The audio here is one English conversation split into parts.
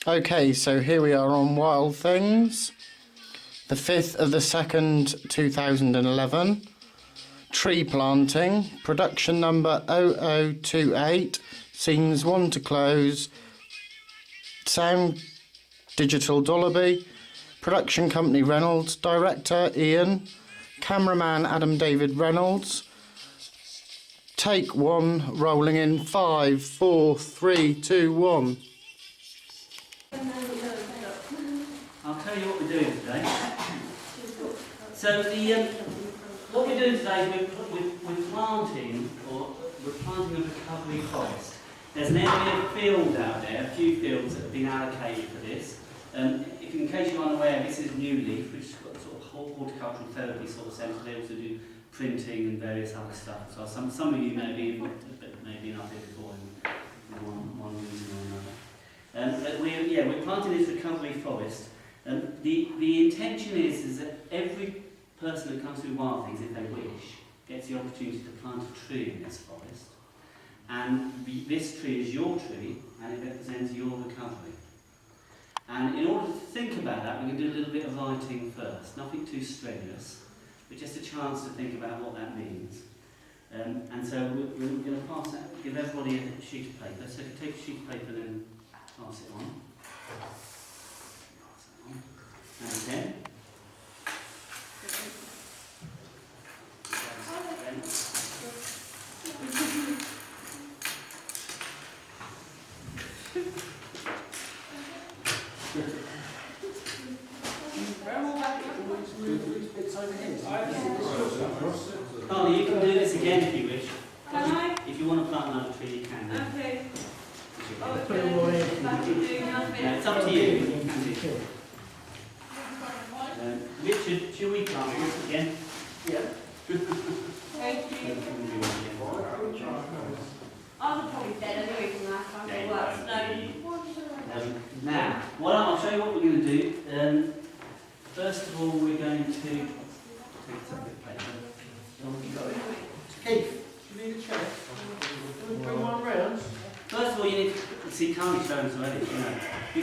Okay, so here we are on Wild Things, the 5th of the 2nd, 2011. Tree planting, production number 0028, scenes 1 to close, sound digital Dollaby, production company Reynolds, director Ian, cameraman Adam David Reynolds. Take 1, rolling in 5, 4, 3, 2, 1. I'll tell you what we're doing today. So what we're doing today is we're planting a recovery forest. There's an area of field out there, a few fields that have been allocated for this. In case you're unaware, this is New Leaf, which has got sort of horticultural therapy sort of centre. They also do printing and various other stuff. So some of you may be up here before in one reason or another. We're planting this recovery forest. The intention is that every person that comes through Wild Things, if they wish, gets the opportunity to plant a tree in this forest. And this tree is your tree, and it represents your recovery. And in order to think about that, we're going to do a little bit of writing first. Nothing too strenuous, but just a chance to think about what that means. And so we're going to pass that, give everybody a sheet of paper. So if you take a sheet of paper and then pass it on. And again. Carly, you can do this again if you wish. Can I? If you want to plant another tree, you can. Okay. Yeah, it's up to you. You can do. Richard, shall we plant this again? Yeah. Thank you. I was probably dead anyway from last time. Yeah, It works. Now, I'll show you what we're going to do. First of all, we're going to take some paper. Keith, do you need a chair? Can we bring one round? First of all, you need to see Carly showing us already. You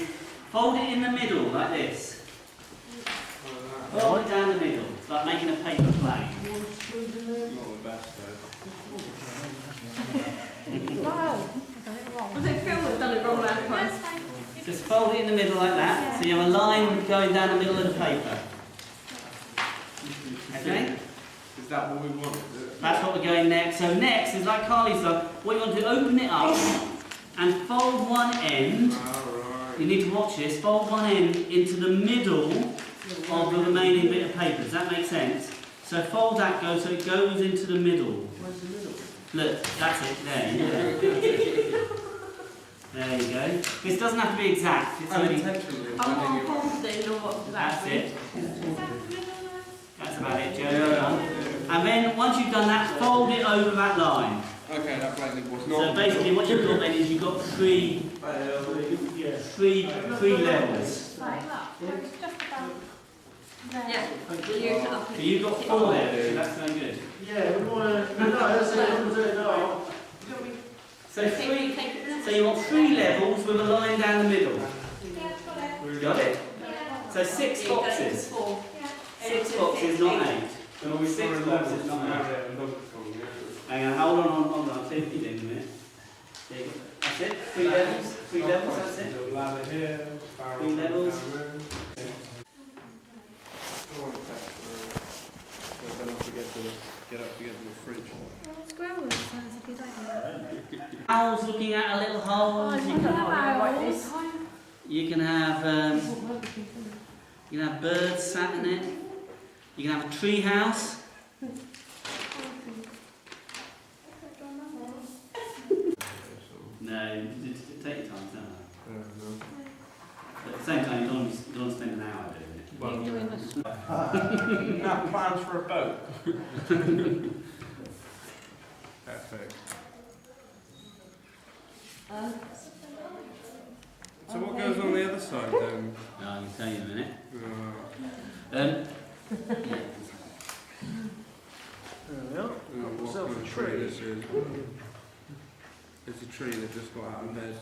fold it in the middle like this. Fold it down the middle, like making a paper plane. Not the best Wow. I think Phil has done it wrong last time. Just fold it in the middle like that, so you have a line going down the middle of the paper. Okay? Is that what we want? That's what we're going next. So next is like Carly's done. What you want to do, open it up and fold one end. Alright. You need to watch this. Fold one end into the middle of the remaining bit of paper. Does that make sense? So fold that so it goes into the middle. Where's the middle? Look, that's it. There you go. There you go. This doesn't have to be exact. It's only. I'm more confident in what That's it. That's about it, Joe. And then once you've done that, fold it over that line. Okay, that plainly was not. So basically, what you've got then is you've got three levels. Yeah. So you've got 4 levels. So that's no good. Yeah, we want to. No, that's it. We'll do it now. So you want 3 levels with a line down the middle. Got it? So 6 boxes. 6 boxes, not 8. 6 boxes, not 8. Hang on, hold on. I'll see if you do in a minute. There you go. That's it. 3 levels. 3 levels, that's it. 3 levels. Get up to get to the fridge. Squirrel sounds a good idea. Owls looking at a little hole. You can have birds sat in it. You can have a tree house. No, take your time, But at the same time, you don't want to spend an hour doing it. Now plans for a boat. Perfect. So what goes on the other side then? No, I can tell you in a minute. There we are. what kind of tree this is? It's a tree that just got out of bed.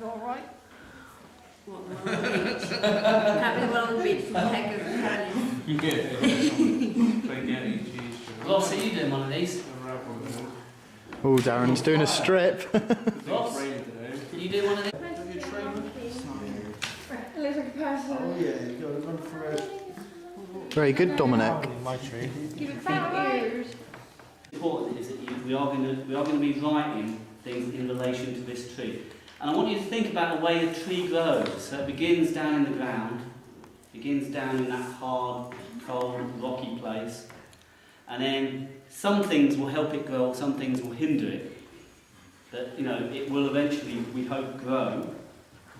be alright. What, the one on the beach? Can't be the one on the beach with a heck of talent. Spaghetti, cheese, Ross, are you doing one of these? Oh, Darren's doing a strip. Ross, are you doing one of these? It looks like a person. Oh yeah, you got to run through it. Very good, Dominic. My tree. Give it fat ears. Important is that we are going to be writing things in relation to this tree. And I want you to think about the way a tree grows. So it begins down in the ground, begins down in that hard, cold, rocky place. And then some things will help it grow, some things will hinder it. But, you know, it will eventually, we hope, grow.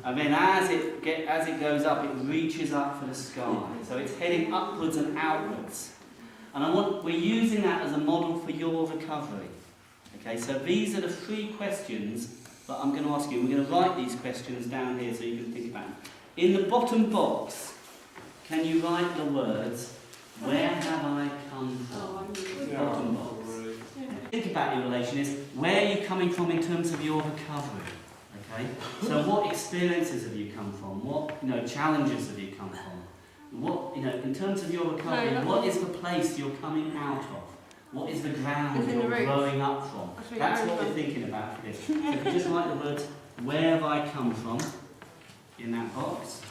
And then as it goes up, it reaches up for the sky. So it's heading upwards and outwards. And we're using that as a model for your recovery. Okay, so these are the 3 questions that I'm going to ask you. We're going to write these questions down here so you can think about them. In the bottom box, can you write the words, where have I come from? Bottom box. Think about your relation is, where are you coming from in terms of your recovery? Okay? So what experiences have you come from? What challenges have you come from? What in terms of your recovery, what is the place you're coming out of? What is the ground you're growing up from? That's what we're thinking about for this. So if you just write the words, where have I come from, in that box.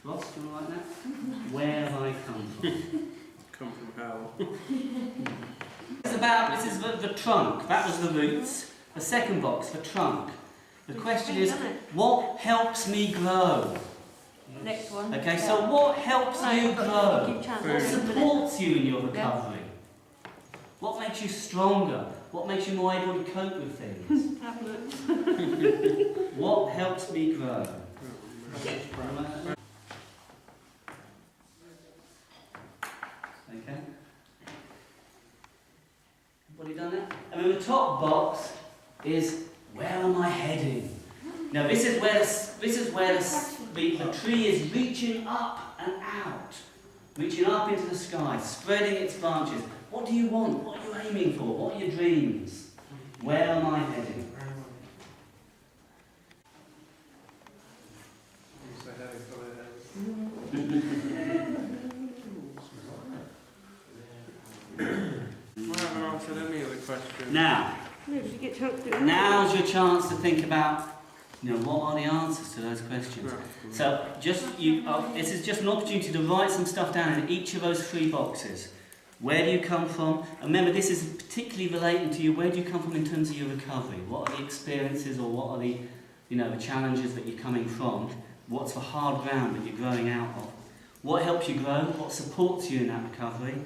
Ross, do you want to write that? Where have I come from? Come from hell. This is the trunk. That was the roots. The second box, the trunk. The question is, what helps me grow? Next one. Okay, so what helps you grow? What supports you in your recovery? What makes you stronger? What makes you more able to cope with things? What helps me grow? Okay. Everybody done that? And then the top box is, where am I heading? Now this is where the tree is reaching up and out, reaching up into the sky, spreading its branches. What do you want? What are you aiming for? What are your dreams? Where am I heading? I haven't answered any of the questions. Now, No, did you get chance to do it? now's your chance to think about, what are the answers to those questions? So, this is just an opportunity to write some stuff down in each of those 3 boxes. Where do you come from? And remember, this is particularly relating to you. Where do you come from in terms of your recovery? What are the experiences, or what are the, the challenges that you're coming from? What's the hard ground that you're growing out of? What helps you grow? What supports you in that recovery?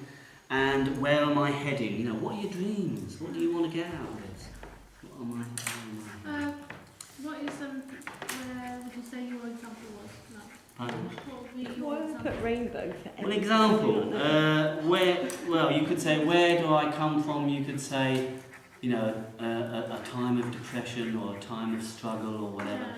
And where am I heading? What are your dreams? What do you want to get out of this? What am I? What is where would you say your example was? No. Pardon? What would be your Why would I example? put rainbow for An example, you could say, where do I come from? You could say, a time of depression or a time of struggle or whatever.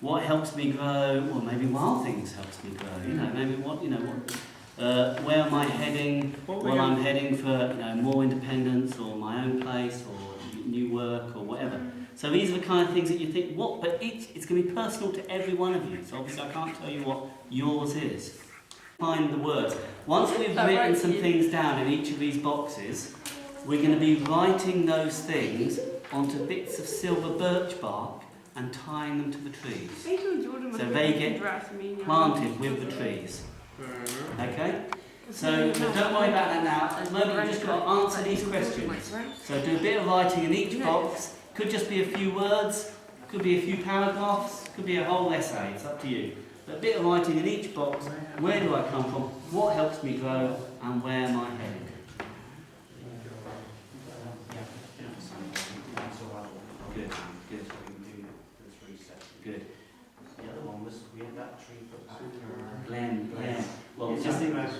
What helps me grow? Or maybe wild things helps me grow. Maybe where am I heading? Well, I'm heading for more independence or my own place or new work or whatever. So these are the kind of things that you think, but it's going to be personal to every one of you. So obviously I can't tell you what yours is. Find the words. Once we've written some things down in each of these boxes, we're going to be writing those things onto bits of silver birch bark and tying them to the trees. So they get planted with the trees. Okay? So don't worry about that now. At the moment you've just got to answer these questions. So do a bit of writing in each box. Could just be a few words, could be a few paragraphs, could be a whole essay, it's up to you. But a bit of writing in each box. Where do I come from? What helps me grow? And where am I heading? Good, good. Good. The other one was, we had that tree put back. Glenn. Well, just think about the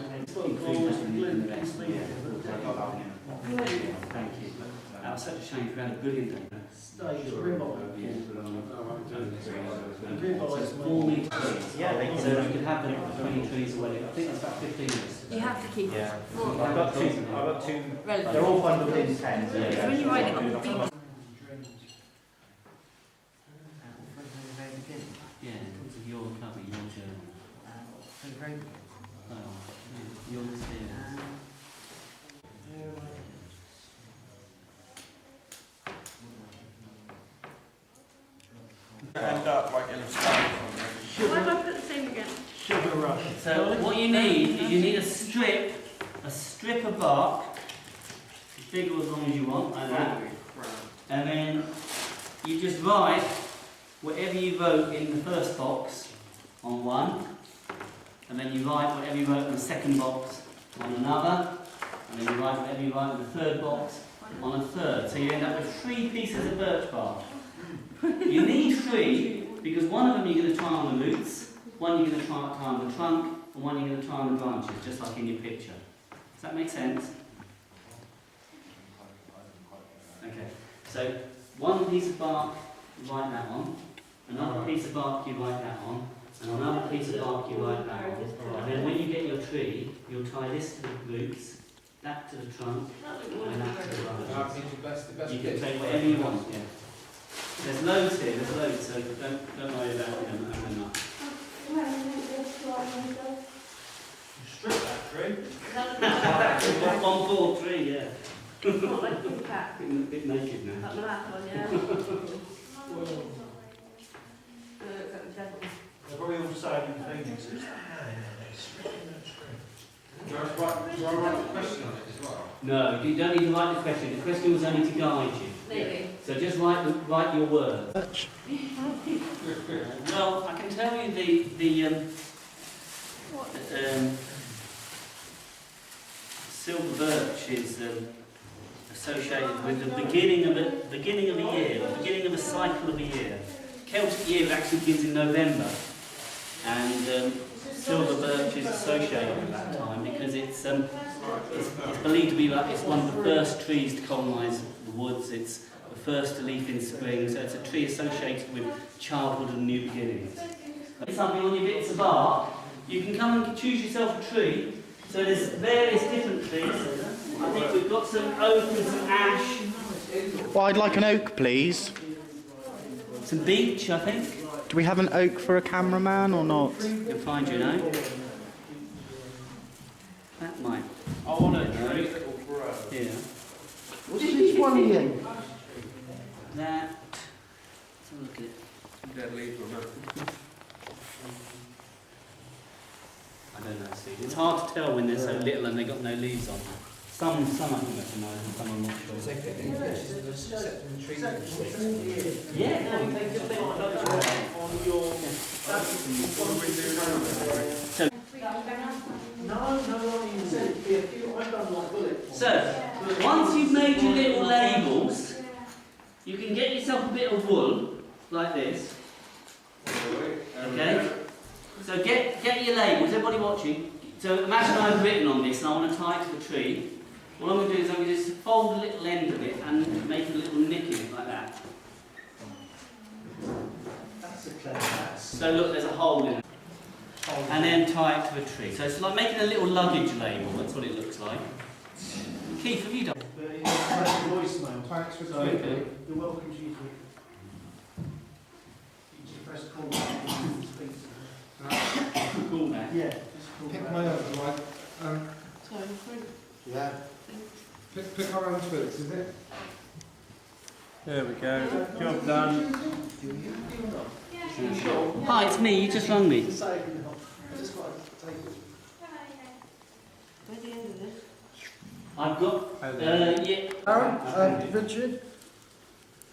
rest. Thank you. That was such a shame if we had a brilliant day. Stage, Rimbo. So it's 4 metres. So we could have them 20 trees away. I think that's about 15 minutes. You have to keep Yeah. it. I've got two. Relative. They're all bundled in 10. So when you write it on the beach, okay? Oh, you're mysterious. End up like in a stand. Why have I put the same again? Sugar rush. So what you need is you need a strip of bark, as big or as long as you want, like that. And then you just write whatever you wrote in the first box on one, and then you write whatever you wrote in the second box on another, and then you write whatever you write in the third box on a third. So you end up with 3 pieces of birch bark. You need 3 because one of them you're going to try on the roots, one you're going to try on the trunk, and one you're going to try on the branches, just like in your picture. Does that make sense? Okay, so one piece of bark, you write that on, another piece of bark, you write that on, and another piece of bark, you write that on. And then when you get your tree, you'll tie this to the roots, that to the trunk, and that to the branches. You can take whatever you want, yeah. There's loads here, there's loads, so don't worry about them opening up. Strip that tree. 1, 4, 3, yeah. Not like a cat. Bit naked now. Like the last one, yeah. Looks like a devil. They're probably all saying things. Do I write a question on it as well? No, you don't need to write the question. The question was only to guide you. Maybe. So just write your words. Well, I can tell you the silver birch is associated with the beginning of a year, the beginning of a cycle of a year. Celtic year actually begins in November, and silver birch is associated with that time because it's believed to be like it's one of the first trees to colonise the woods. It's the first to leaf in spring, so it's a tree associated with childhood and new beginnings. Something on your bits of bark, you can come and choose yourself a tree. So there's various different trees. I think we've got some oak and some ash. Well, I'd like an oak, please. Some beech, I think. Do we have an oak for a cameraman or not? You'll find you an oak. That might. I want a tree that will grow. Yeah. What's this one here? That. Let's have a look at it. Dead leaves on it. I don't know, Steve. It's hard to tell when they're so little and they've got no leaves on. Some I can recognise and some I'm not sure. Yeah, no, you take just on your. So, so, once you've made your little labels, you can get yourself a bit of wool, like this. Okay? So get your labels, everybody watching. So imagine I've written on this and I want to tie it to the tree. What I'm going to do is I'm going to just fold the little end of it and make a little nick in it like that. That's a clever. So look, there's a hole in it. And then tie it to a tree. So it's like making a little luggage label, that's what it looks like. Keith, have you done? Voicemail. Thanks for Okay. You're welcome to use it. You just press call back and speak to them. Cool, man. Yeah. Just call Pick back. my own, right? Yeah. Pick our own twigs, is it? There we go. Job done. Hi, it's me, you just rung me. Just say it, I just got to take it. Where's the end of this? I've got, yeah. Aaron, Richard,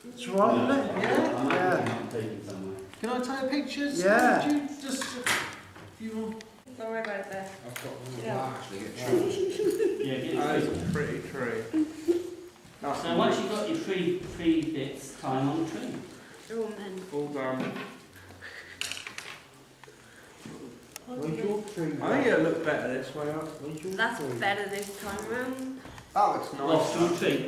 it's right, isn't it? I might Yeah. have taken somewhere. Can I take pictures? Yeah. Would you just, you Don't worry about it there. I've got one Yeah. actually get trees. Yeah, get That it. is a pretty tree. So once you've got your three bits, tie them on the tree. They're all men. All done. Where's your tree? I think it'll look better this way up. That's better this time round. That looks Off nice. to a tree.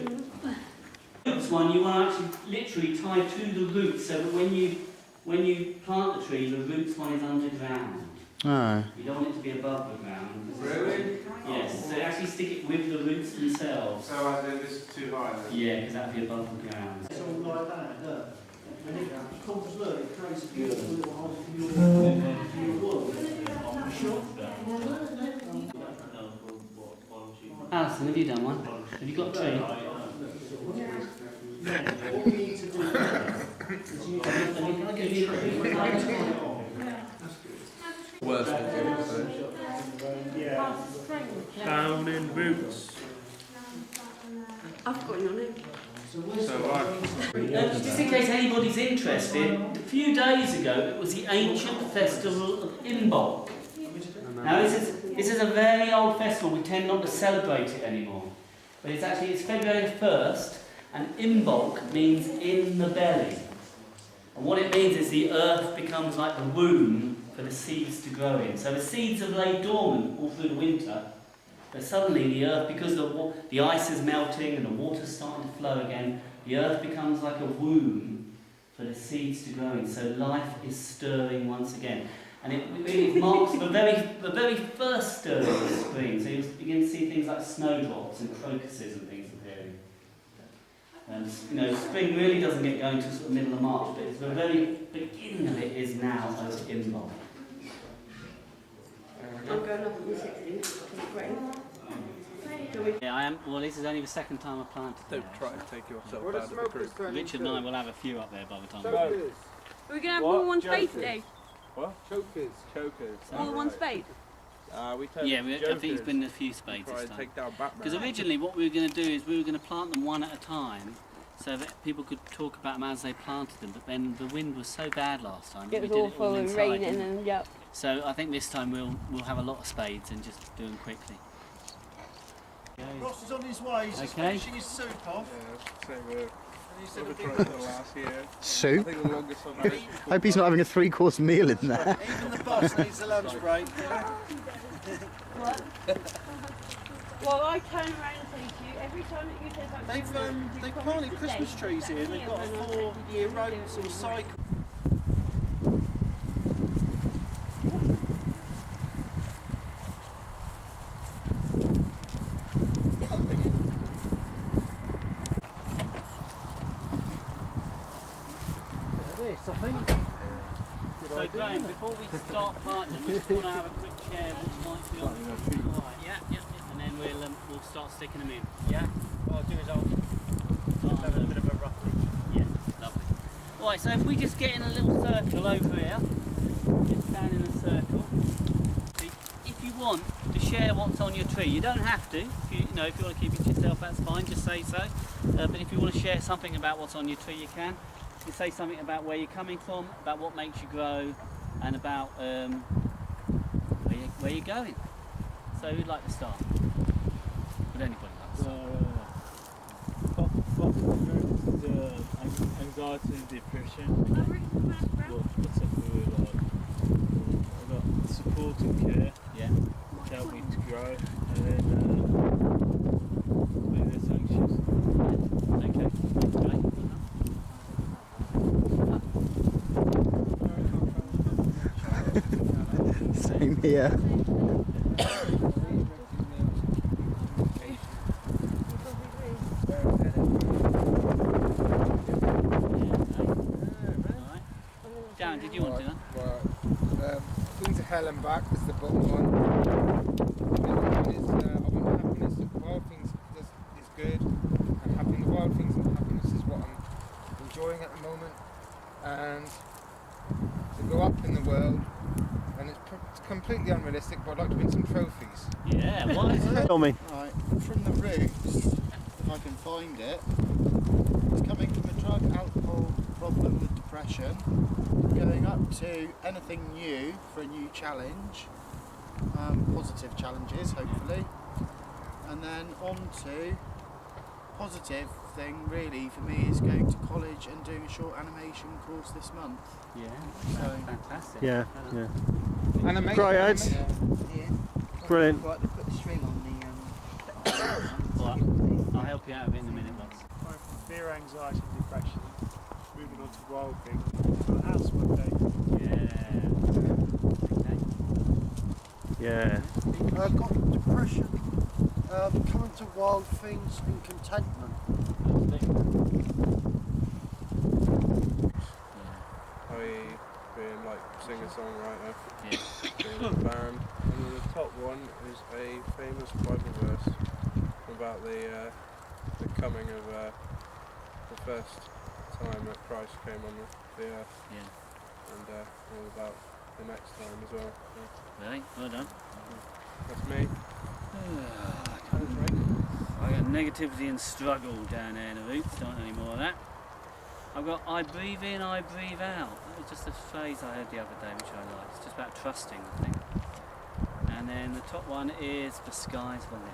Roots one you want to actually literally tie to the roots so that when you plant the tree, the roots one is underground. Oh. You don't want it to be above the ground. Really? Yes, so actually stick it with the roots themselves. So I think this is too high then? Yeah, because that'd be above the ground. It's all like that, and it comes, look, it creates a beautiful little hole for your wool. I'm sure. Alison, have you done one? Have you got a tree? What we need to do is you Worse Down in boots. I've got your name. Just in case anybody's interested, a few days ago it was the ancient festival of Imbolc. Now this is a very old festival, we tend not to celebrate it anymore. But it's February 1st, and Imbolc means in the belly. And what it means is the earth becomes like the womb for the seeds to grow in. So the seeds have laid dormant all through the winter, but suddenly the earth, because the ice is melting and the water's starting to flow again, the earth becomes like a womb for the seeds to grow in. So life is stirring once again. And it really marks the very first stirring of spring. So you begin to see things like snowdrops and crocuses and things appearing. And spring really doesn't get going till sort of middle of March, but the very beginning of it is now over Imbolc. I'm going up on the 16th. Great. Yeah, I am. Well, this is only the second time I've planted there. Don't try to take yourself out of the group. Richard and I will have a few up there by the time. Chokers. We're gonna have more than one space today. What? Chokers. Chokers. More than one spade. We take Yeah, I think it's been a few spades try this and time. take down Batman. Because originally what we were going to do is we were going to plant them one at a time so that people could talk about them as they planted them, but then the wind was so bad last time that It we was did it all awful and inside. raining and yep. So I think this time we'll have a lot of spades and just do them quickly. Ross is on his way, he's just Okay. finishing his soup off. Yeah, same with And he said a big the last year. I Soup? think the longest I've had. Hope he's not having a 3-course meal in there. even the boss needs a lunch break. Well, I turn around and say to you, every time that you say something, They've planted Christmas trees here. They've got a 4-year old sort of cycle. This, I think. So Graham, before we start planting, we just want to have a quick share of what might be on the tree. Alright, yeah, and then we'll start sticking them in. Yeah? What I'll do is I'll have a bit of a rough look. Yeah, lovely. Right, so if we just get in a little circle over here, just stand in a circle. If you want to share what's on your tree, you don't have to. If you want to keep it to yourself, that's fine. Just say so. But if you want to share something about what's on your tree, you can. You say something about where you're coming from, about what makes you grow, and about where you're going. So who'd like to start? Would anybody like to start? Anxiety and depression. What's up with I've got support and care, Yeah. which help me to grow, and then when it's anxious. Okay. Great. Same here. Darren, did you want to do that? Right. Things of hell and back is the bottom one. The middle one is I want happiness. The wild things is good, and having the wild things and happiness is what I'm enjoying at the moment. And to go up in the world, and it's completely unrealistic, but I'd like to win some trophies. Yeah, what? Tell me. Right, from the roots, if I can find it, it's coming from a drug alcohol problem with depression, going up to anything new for a new challenge, positive challenges hopefully, and then on to positive thing really for me is going to college and doing a short animation course this month. Yeah, So fantastic. Yeah, yeah. Animation. Great, Ed. Brilliant. Right, to put the string on the Well, I'll help you out a bit in a minute, Ross. Fear, anxiety and depression. Moving on to wild things. Got a house one day. Yeah. Yeah. I've got depression, coming to wild things and contentment. Being like singer-songwriter, Yeah. being in a band, and then the top one is a famous Bible verse. about the coming of the first time that Christ came on the earth. Yeah. And all about the next time as well. Really? Well done. That's me. I got negativity and struggle down there in the roots, don't any more of that. I've got I breathe in, I breathe out. That was just a phrase I heard the other day which I liked. It's just about trusting, I think. And then the top one is the sky's the limit.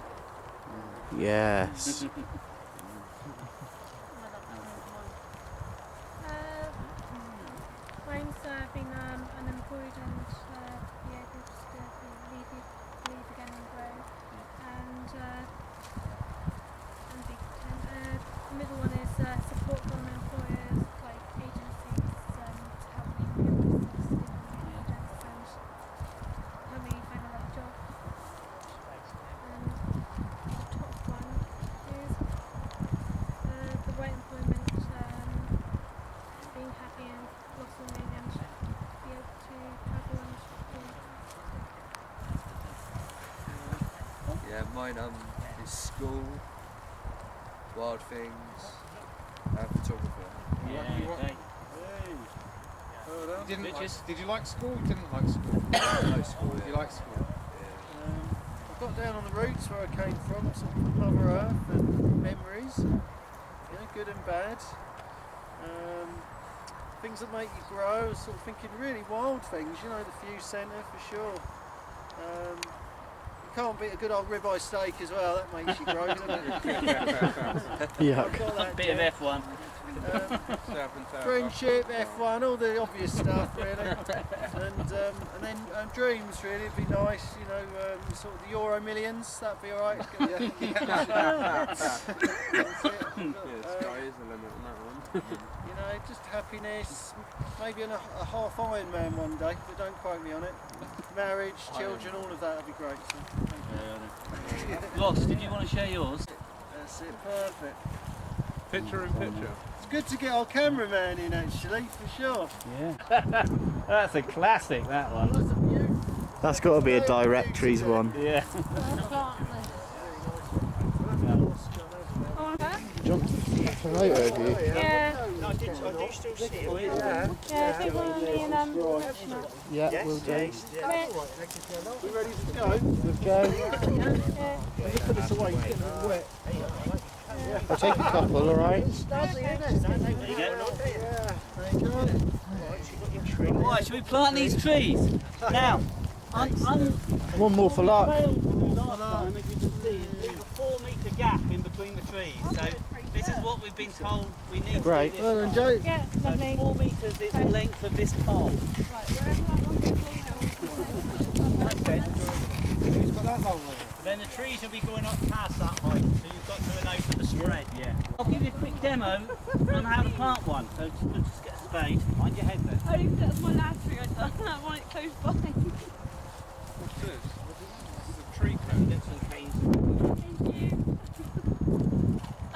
Yes. Mine's been unemployed and be able to leave again and grow. And be content. The middle one is support from employers like agencies to help me build business and help me find the right job. And the top one is the right employment, being happy and blossoming and be able to travel and Yeah, mine is school, wild things, and photographer. Yeah, Did you like school? You didn't like school? No school. Did you like school? I got down on the roots where I came from, sort of Mother Earth and memories, good and bad. Things that make you grow, I was sort of thinking really wild things, the Few Centre for sure. You can't beat a good old ribeye steak as well, that makes you grow, doesn't it? Yuck. bit of F1. Friendship, F1, all the obvious stuff really. And then dreams really, it'd be nice, sort of the Euro Millions, that'd be alright. Sky is the limit on that one. Just happiness, maybe a half Ironman one day, but don't quote me on it. Marriage, children, all of that would be great. So, Ross, did you want to share yours? that's it, perfect. Picture in picture. It's good to get our cameraman in actually, for sure. Yeah. That's a classic, that one. That's got to be a directories one. Yeah. Right over you. yeah. I do still see it. Yeah, I think one of me and Yeah, we'll do. We ready to go? We'll go. yeah. Put this away, it's getting a bit wet. I'll take a couple, alright? There you go. Yeah, there you go. Right, should we plant these trees? Now, One more for luck. last time, as you can see, there's a 4 metre gap in between the trees. So this is what we've been told we need Great. to do. Well done, Joe. Yeah, So lovely. 4 metres is the length of this pole. Then the trees will be going up past that height, so you've got to know for the spread, yeah. I'll give you a quick demo on how to plant one. So just get a spade. Mind your head there. Only because that's my last tree I've done. I want it close by. What's this? This is a tree cone. Get some canes. Thank you.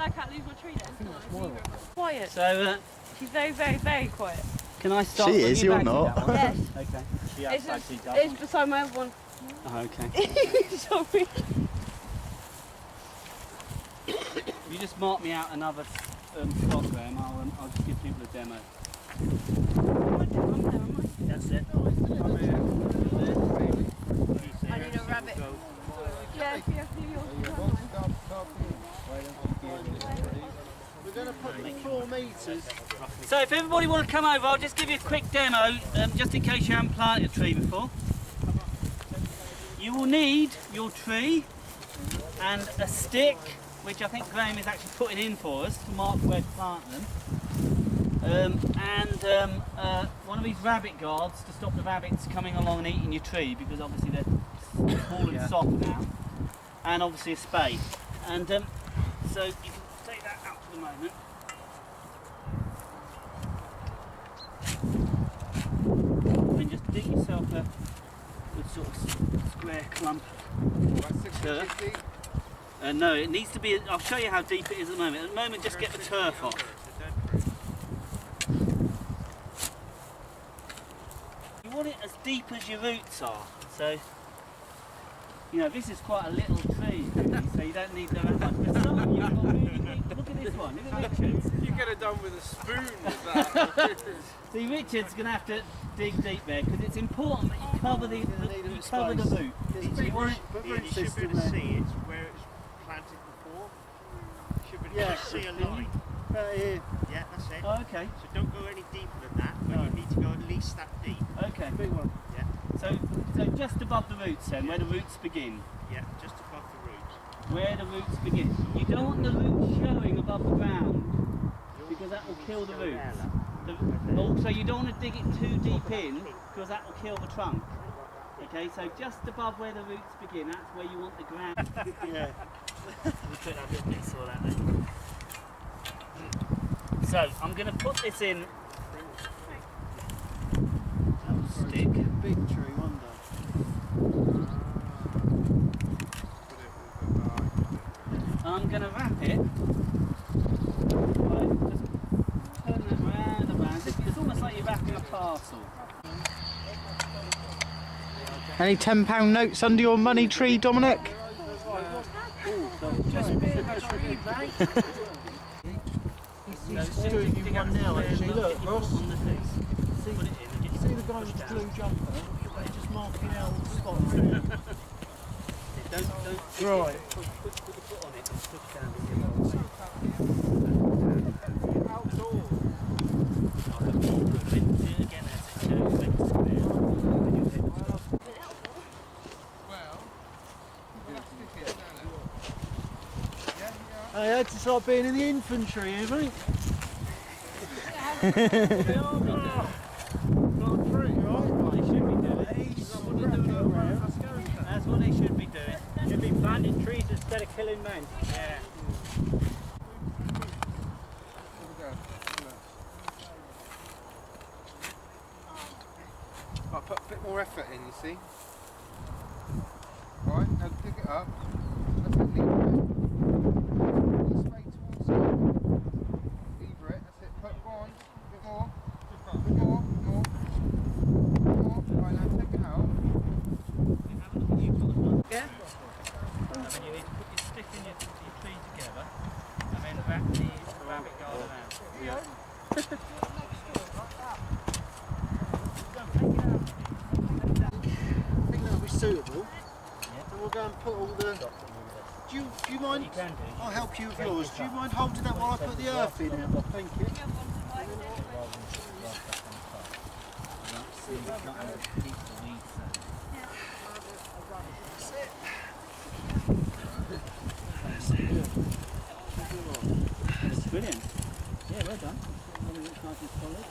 I can't lose my tree then. Quiet. So, She's very, very, very quiet. can I start? She when is, you you're back not. that one? Yes. Okay. Yeah, It's, back to just, that it's one. beside my other one. Oh, okay. Sorry. If you just mark me out another spot, Graham, I'll just give people a demo. That's it. I need a rabbit. Yeah, if you have to do yours. We're going to put 4 metres. So if everybody want to come over, I'll just give you a quick demo, just in case you haven't planted a tree before. You will need your tree and a stick, which I think Graham is actually putting in for us to mark where to plant them. One of these rabbit guards to stop the rabbits coming along and eating your tree, because obviously they're falling soft now. And obviously a spade. And so you can take that out for the moment. And just dig yourself a good sort of square clump. Turf. No, it needs to be, I'll show you how deep it is at the moment. At the moment, just get the turf off. You want it as deep as your roots are. So You know, this is quite a little tree, really, so you don't need that much. But some of you have got really big. Look at this one. Look at Richard's. You could have done with a spoon with that. See, Richard's going to have to dig deep there because it's important that you cover the root. Big root, You root should be system able to there. see it where it was planted before. You should be able Yeah. to see a line. Right here. Yeah, that's it. Oh, okay. So don't go any deeper than that, but you need to go at least that deep. Okay. Big one. So just above the roots then, where the roots begin. Yeah, just above the root. Where the roots begin. You don't want the roots showing above the ground because that will kill the roots. Also, you don't want to dig it too deep in because that will kill the trunk. Okay, so just above where the roots begin, that's where you want the ground. Yeah. We could have a little bit of that then. So I'm going to put this in. Stick. Big tree one day. I'm going to wrap it. Right, just turn that round and round. It's almost like you're wrapping a parcel. Any £10 notes under your money tree, Dominic? Just a bit of a tree, mate. He's doing you one now, actually. Look, Ross. See the guy with the blue jumper? They're just marking out all the spots. Right. Put your foot on it and push down with your little weight. Outdoors. I'll have more of it. Do it again as it goes. Make it square. I had to start being in the infantry, haven't I? That's what they should be doing. Should be planting trees instead of killing men. Yeah. I put a bit more effort in, you see. Right, now dig it up. That's it, lever it. Straight towards it. Lever it, that's it. Go on, a bit more. More. Right, now take it out. Yeah. And then you need to put your stick and your tree together, and then wrap the rabbit garden out. Yeah. I think that'll be suitable. And we'll go and put all the... Do you mind? You can do. I'll help you with yours. Do you mind holding that while I put the earth in it? Thank you. That's brilliant. Yeah, well done. It looks nice and solid.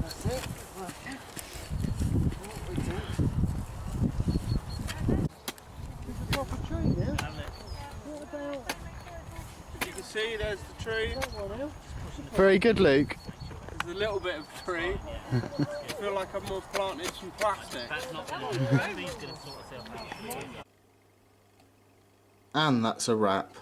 That's it. Okay. What we do. It's a proper tree now. What about... You can see there's the tree. That one else? Very good, Luke. There's a little bit of tree. I feel like I've more planted some plastic. That's not going to. He's going to sort itself out. And that's a wrap.